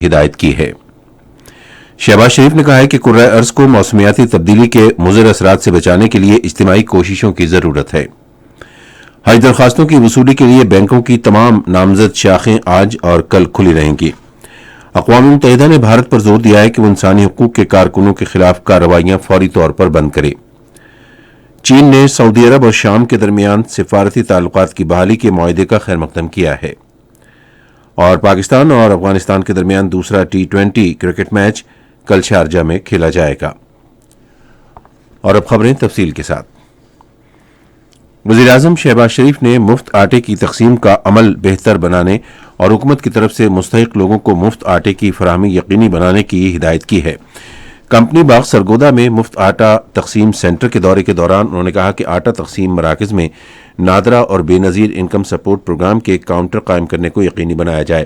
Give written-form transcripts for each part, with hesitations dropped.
ہدایت کی ہے۔ شہباز شریف نے کہا ہے کہ کرۂ ارض کو موسمیاتی تبدیلی کے مضر اثرات سے بچانے کے لیے اجتماعی کوششوں کی ضرورت ہے۔ حج درخواستوں کی وصولی کے لیے بینکوں کی تمام نامزد شاخیں آج اور کل کھلی رہیں گی۔ اقوام متحدہ نے بھارت پر زور دیا ہے کہ وہ انسانی حقوق کے کارکنوں کے خلاف کارروائیاں فوری طور پر بند کرے۔ چین نے سعودی عرب اور شام کے درمیان سفارتی تعلقات کی بحالی کے معاہدے کا خیر مقدم کیا ہے۔ اور پاکستان اور افغانستان کے درمیان دوسرا T20 کرکٹ میچ کل شارجہ میں کھیلا جائے گا۔ اور اب خبریں تفصیل کے ساتھ۔ وزیراعظم شہباز شریف نے مفت آٹے کی تقسیم کا عمل بہتر بنانے اور حکومت کی طرف سے مستحق لوگوں کو مفت آٹے کی فراہمی یقینی بنانے کی ہدایت کی ہے۔ کمپنی باغ سرگودا میں مفت آٹا تقسیم سینٹر کے دورے کے دوران انہوں نے کہا کہ آٹا تقسیم مراکز میں نادرہ اور بے نظیر انکم سپورٹ پروگرام کے کاؤنٹر قائم کرنے کو یقینی بنایا جائے۔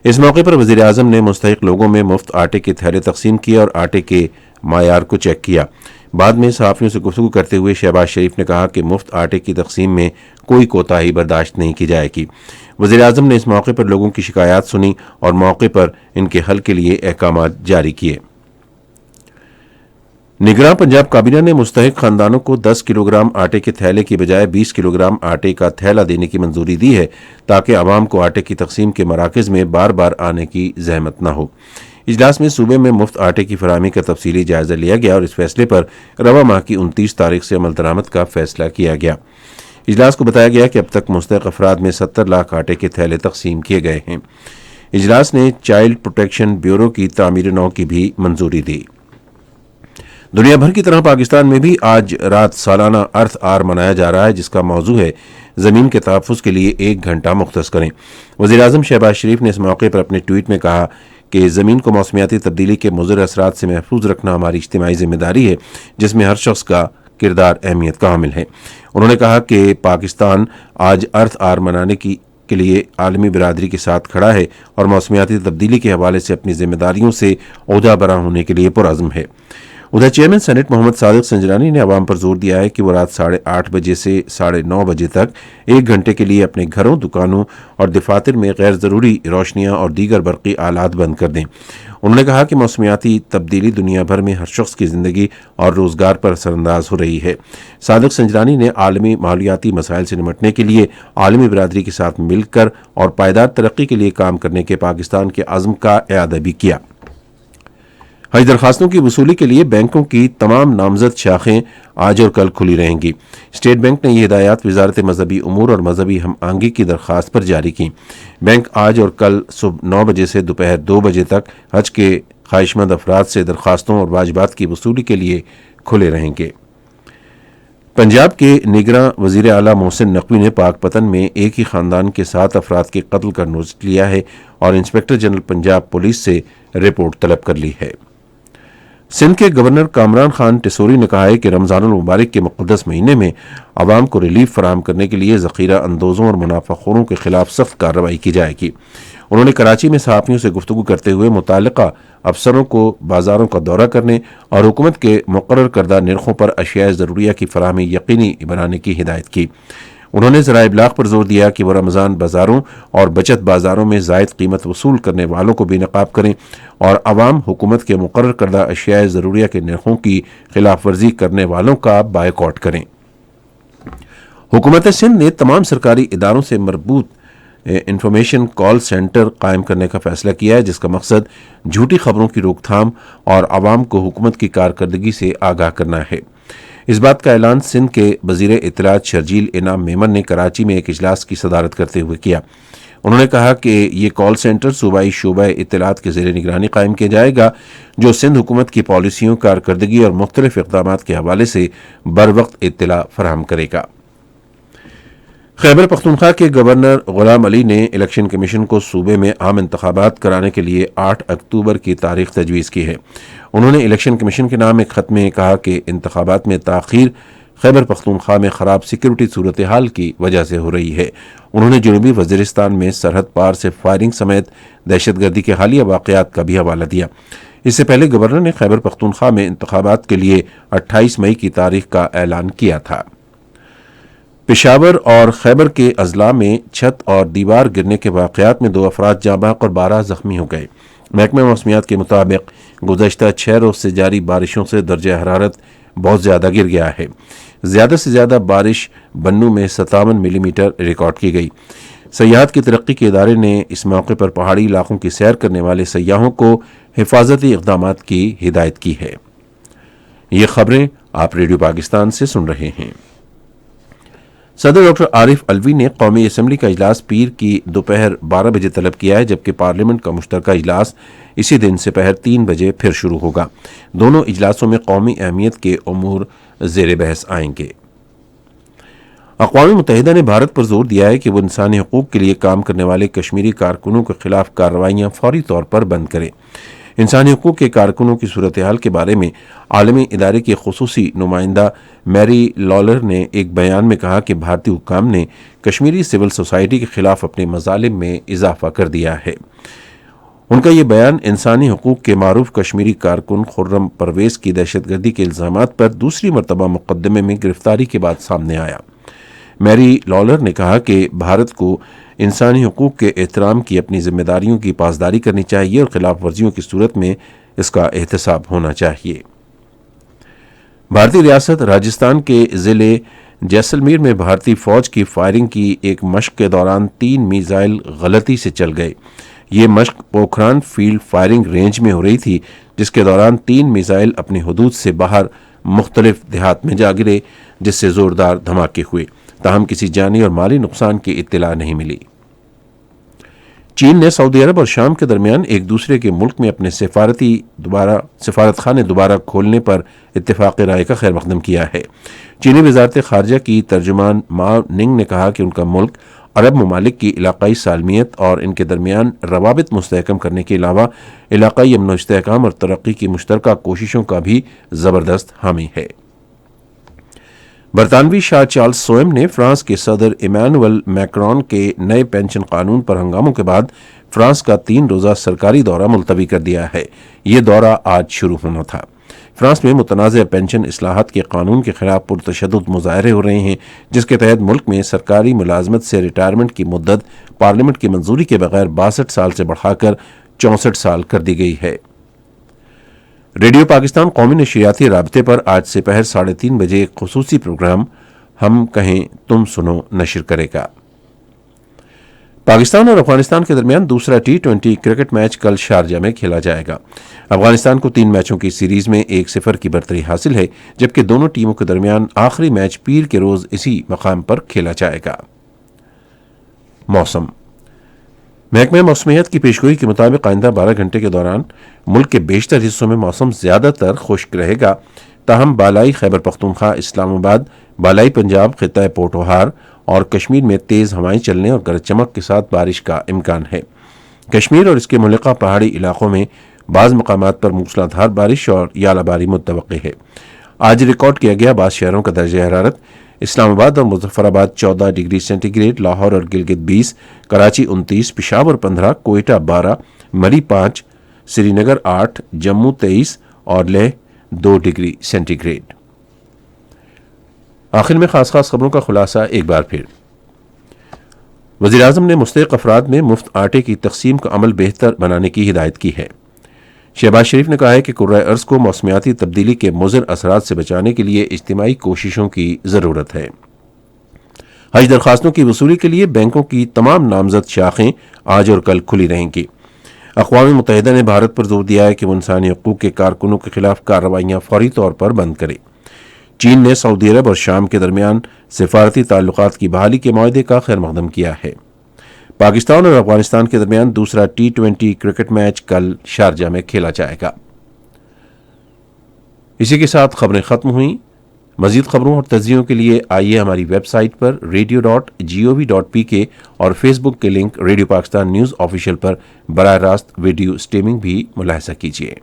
اس موقع پر وزیراعظم نے مستحق لوگوں میں مفت آٹے کے تھیلے تقسیم کیے اور آٹے کے معیار کو چیک کیا۔ بعد میں صحافیوں سے گفتگو کرتے ہوئے شہباز شریف نے کہا کہ مفت آٹے کی تقسیم میں کوئی کوتاہی برداشت نہیں کی جائے گی۔ وزیراعظم نے اس موقع پر لوگوں کی شکایات سنی اور موقع پر ان کے حل کے لیے احکامات جاری کیے۔ نگراں پنجاب کابینہ نے مستحق خاندانوں کو 10 کلو گرام آٹے کے تھیلے کی بجائے 20 کلو گرام آٹے کا تھیلا دینے کی منظوری دی ہے تاکہ عوام کو آٹے کی تقسیم کے مراکز میں بار بار آنے کی زحمت نہ ہو۔ اجلاس میں صوبے میں مفت آٹے کی فراہمی کا تفصیلی جائزہ لیا گیا اور اس فیصلے پر رواں ماہ کی 29 تاریخ سے عمل درآمد کا فیصلہ کیا گیا۔ اجلاس کو بتایا گیا کہ اب تک مستحق افراد میں 70 لاکھ آٹے کے تھیلے تقسیم کیے گئے ہیں۔ اجلاس نے چائلڈ پروٹیکشن بیورو کی تعمیر نو کی بھی منظوری دی۔ دنیا بھر کی طرح پاکستان میں بھی آج رات سالانہ ارتھ آر منایا جا رہا ہے، جس کا موضوع ہے زمین کے تحفظ کے لیے 1 گھنٹہ مختص کریں۔ وزیراعظم شہباز شریف نے اس موقع پر اپنے ٹویٹ میں کہا کہ زمین کو موسمیاتی تبدیلی کے مضر اثرات سے محفوظ رکھنا ہماری اجتماعی ذمہ داری ہے، جس میں ہر شخص کا کردار اہمیت کا حامل ہے۔ انہوں نے کہا کہ پاکستان آج ارتھ آر منانے کے لیے عالمی برادری کے ساتھ کھڑا ہے اور موسمیاتی تبدیلی کے حوالے سے اپنی ذمہ داریوں سے عہدہ برآں ہونے کے لیے پرعزم ہے۔ ادھر چیئرمین سینٹ محمد صادق سنجرانی نے عوام پر زور دیا ہے کہ وہ رات 8:30 بجے سے 9:30 بجے تک 1 گھنٹے کے لیے اپنے گھروں، دکانوں اور دفاتر میں غیر ضروری روشنیاں اور دیگر برقی آلات بند کر دیں۔ انہوں نے کہا کہ موسمیاتی تبدیلی دنیا بھر میں ہر شخص کی زندگی اور روزگار پر اثر انداز ہو رہی ہے۔ صادق سنجرانی نے عالمی ماحولیاتی مسائل سے نمٹنے کے لیے عالمی برادری کے ساتھ مل کر اور پائیدار ترقی کے لیے کام کرنے کے پاکستان کے عزم کا اعادہ بھی کیا۔ حج درخواستوں کی وصولی کے لیے بینکوں کی تمام نامزد شاخیں آج اور کل کھلی رہیں گی۔ اسٹیٹ بینک نے یہ ہدایات وزارت مذہبی امور اور مذہبی ہم آہنگی کی درخواست پر جاری کی۔ بینک آج اور کل صبح 9 بجے سے دوپہر 2 بجے تک حج کے خواہشمند افراد سے درخواستوں اور واجبات کی وصولی کے لیے کھلے رہیں گے۔ پنجاب کے نگراں وزیر اعلیٰ محسن نقوی نے پاک پتن میں ایک ہی خاندان کے 7 افراد کے قتل کا نوٹس لیا ہے اور انسپکٹر جنرل پنجاب پولیس سے رپورٹ طلب کر لی ہے۔ سندھ کے گورنر کامران خان ٹیسوری نے کہا ہے کہ رمضان المبارک کے مقدس مہینے میں عوام کو ریلیف فراہم کرنے کے لیے ذخیرہ اندوزوں اور منافع خوروں کے خلاف سخت کارروائی کی جائے گی۔ انہوں نے کراچی میں صحافیوں سے گفتگو کرتے ہوئے متعلقہ افسروں کو بازاروں کا دورہ کرنے اور حکومت کے مقرر کردہ نرخوں پر اشیاء ضروریہ کی فراہمی یقینی بنانے کی ہدایت کی۔ انہوں نے ذرائع ابلاغ پر زور دیا کہ وہ رمضان بازاروں اور بچت بازاروں میں زائد قیمت وصول کرنے والوں کو بے نقاب کریں اور عوام حکومت کے مقرر کردہ اشیاء ضروریہ کے نرخوں کی خلاف ورزی کرنے والوں کا بائیکاٹ کریں۔ حکومت سندھ نے تمام سرکاری اداروں سے مربوط انفارمیشن کال سینٹر قائم کرنے کا فیصلہ کیا ہے، جس کا مقصد جھوٹی خبروں کی روک تھام اور عوام کو حکومت کی کارکردگی سے آگاہ کرنا ہے۔ اس بات کا اعلان سندھ کے وزیر اطلاعات شرجیل انعام میمن نے کراچی میں ایک اجلاس کی صدارت کرتے ہوئے کیا۔ انہوں نے کہا کہ یہ کال سینٹر صوبائی شعبہ اطلاعات کے زیر نگرانی قائم کیا جائے گا، جو سندھ حکومت کی پالیسیوں، کارکردگی اور مختلف اقدامات کے حوالے سے بروقت اطلاع فراہم کرے گا۔ خیبر پختونخوا کے گورنر غلام علی نے الیکشن کمیشن کو صوبے میں عام انتخابات کرانے کے لیے 8 اکتوبر کی تاریخ تجویز کی ہے۔ انہوں نے الیکشن کمیشن کے نام ایک خط میں کہا کہ انتخابات میں تاخیر خیبر پختونخوا میں خراب سیکورٹی صورتحال کی وجہ سے ہو رہی ہے۔ انہوں نے جنوبی وزیرستان میں سرحد پار سے فائرنگ سمیت دہشت گردی کے حالیہ واقعات کا بھی حوالہ دیا۔ اس سے پہلے گورنر نے خیبر پختونخوا میں انتخابات کے لیے 28 مئی کی تاریخ کا اعلان کیا تھا۔ پشاور اور خیبر کے اضلاع میں چھت اور دیوار گرنے کے واقعات میں 2 افراد جاں بحق اور 12 زخمی ہو گئے۔ محکمہ موسمیات کے مطابق گزشتہ 6 روز سے جاری بارشوں سے درجہ حرارت بہت زیادہ گر گیا ہے۔ زیادہ سے زیادہ بارش بنوں میں 57 ملی میٹر ریکارڈ کی گئی۔ سیاحت کی ترقی کے ادارے نے اس موقع پر پہاڑی علاقوں کی سیر کرنے والے سیاحوں کو حفاظتی اقدامات کی ہدایت کی ہے۔ یہ خبریں آپ ریڈیو پاکستان سے سن رہے ہیں۔ صدر ڈاکٹر عارف علوی نے قومی اسمبلی کا اجلاس پیر کی دوپہر 12 بجے طلب کیا ہے، جبکہ پارلیمنٹ کا مشترکہ اجلاس اسی دن سپہر 3 بجے پھر شروع ہوگا۔ دونوں اجلاسوں میں قومی اہمیت کے امور زیر بحث آئیں گے۔ اقوام متحدہ نے بھارت پر زور دیا ہے کہ وہ انسانی حقوق کے لیے کام کرنے والے کشمیری کارکنوں کے خلاف کارروائیاں فوری طور پر بند کرے۔ انسانی حقوق کے کارکنوں کی صورتحال کے بارے میں عالمی ادارے کی خصوصی نمائندہ میری لالر نے ایک بیان میں کہا کہ بھارتی حکام نے کشمیری سول سوسائٹی کے خلاف اپنے مظالم میں اضافہ کر دیا ہے۔ ان کا یہ بیان انسانی حقوق کے معروف کشمیری کارکن خرم پرویز کی دہشت گردی کے الزامات پر دوسری مرتبہ مقدمے میں گرفتاری کے بعد سامنے آیا۔ میری لالر نے کہا کہ بھارت کو انسانی حقوق کے احترام کی اپنی ذمہ داریوں کی پاسداری کرنی چاہیے اور خلاف ورزیوں کی صورت میں اس کا احتساب ہونا چاہیے۔ بھارتی ریاست راجستھان کے ضلع جیسلمیر میں بھارتی فوج کی فائرنگ کی ایک مشق کے دوران 3 میزائل غلطی سے چل گئے۔ یہ مشق پوکھران فیلڈ فائرنگ رینج میں ہو رہی تھی، جس کے دوران 3 میزائل اپنی حدود سے باہر مختلف دیہات میں جا گرے، جس سے زوردار دھماکے ہوئے، تاہم کسی جانی اور مالی نقصان کی اطلاع نہیں ملی۔ چین نے سعودی عرب اور شام کے درمیان ایک دوسرے کے ملک میں اپنے سفارت خانے دوبارہ کھولنے پر اتفاق رائے کا خیر مقدم کیا ہے۔ چینی وزارت خارجہ کی ترجمان ما ننگ نے کہا کہ ان کا ملک عرب ممالک کی علاقائی سالمیت اور ان کے درمیان روابط مستحکم کرنے کے علاوہ علاقائی امن و استحکام اور ترقی کی مشترکہ کوششوں کا بھی زبردست حامی ہے۔ برطانوی شاہ چارلس سوئم نے فرانس کے صدر ایمانوئل میکرون کے نئے پینشن قانون پر ہنگاموں کے بعد فرانس کا 3 روزہ سرکاری دورہ ملتوی کر دیا ہے۔ یہ دورہ آج شروع ہونا تھا۔ فرانس میں متنازع پینشن اصلاحات کے قانون کے خلاف پرتشدد مظاہرے ہو رہے ہیں، جس کے تحت ملک میں سرکاری ملازمت سے ریٹائرمنٹ کی مدت پارلیمنٹ کی منظوری کے بغیر 62 سال سے بڑھا کر 64 سال کر دی گئی ہے۔ ریڈیو پاکستان قومی نشریاتی رابطے پر آج سپہر 3:30 بجے ایک خصوصی پروگرام ہم کہیں تم سنو نشر کرے گا۔ پاکستان اور افغانستان کے درمیان دوسرا T20 کرکٹ میچ کل شارجہ میں کھیلا جائے گا۔ افغانستان کو 3 میچوں کی سیریز میں 1-0 کی برتری حاصل ہے، جبکہ دونوں ٹیموں کے درمیان آخری میچ پیر کے روز اسی مقام پر کھیلا جائے گا۔ موسم۔ محکمہ موسمیات کی پیشگوئی کے مطابق آئندہ 12 گھنٹے کے دوران ملک کے بیشتر حصوں میں موسم زیادہ تر خشک رہے گا، تاہم بالائی خیبر پختونخوا، اسلام آباد، بالائی پنجاب، خطہ پوٹوہار اور کشمیر میں تیز ہوائیں چلنے اور گرج چمک کے ساتھ بارش کا امکان ہے۔ کشمیر اور اس کے ملحقہ پہاڑی علاقوں میں بعض مقامات پر موسلا دھار بارش اور یالہ باری متوقع ہے۔ آج ریکارڈ کیا گیا بعض شہروں کا درجہ حرارت: اسلام آباد اور مظفر آباد 14 ڈگری سینٹی گریڈ، لاہور اور گلگت 20، کراچی 29، پشاور 15، کوئٹہ 12، مری 5، سری نگر 8، جموں 23 اور لیہ 2 ڈگری سینٹی گریڈ۔ آخر میں خاص خبروں کا خلاصہ ایک بار پھر۔ وزیراعظم نے مستحق افراد میں مفت آٹے کی تقسیم کا عمل بہتر بنانے کی ہدایت کی ہے۔ شہباز شریف نے کہا ہے کہ کرۂ ارض کو موسمیاتی تبدیلی کے مضر اثرات سے بچانے کے لیے اجتماعی کوششوں کی ضرورت ہے۔ حج درخواستوں کی وصولی کے لیے بینکوں کی تمام نامزد شاخیں آج اور کل کھلی رہیں گی۔ اقوام متحدہ نے بھارت پر زور دیا ہے کہ وہ انسانی حقوق کے کارکنوں کے خلاف کارروائیاں فوری طور پر بند کرے۔ چین نے سعودی عرب اور شام کے درمیان سفارتی تعلقات کی بحالی کے معاہدے کا خیر مقدم کیا ہے۔ پاکستان اور افغانستان کے درمیان دوسرا T20 کرکٹ میچ کل شارجہ میں کھیلا جائے گا۔ اسی کے ساتھ خبریں ختم ہوئیں۔ مزید خبروں اور تجزیوں کے لیے آئیے ہماری ویب سائٹ پر radio.gov.pk اور فیس بک کے link radio Pakistan news official پر براہ راست ویڈیو سٹریمنگ بھی ملاحظہ کیجیے۔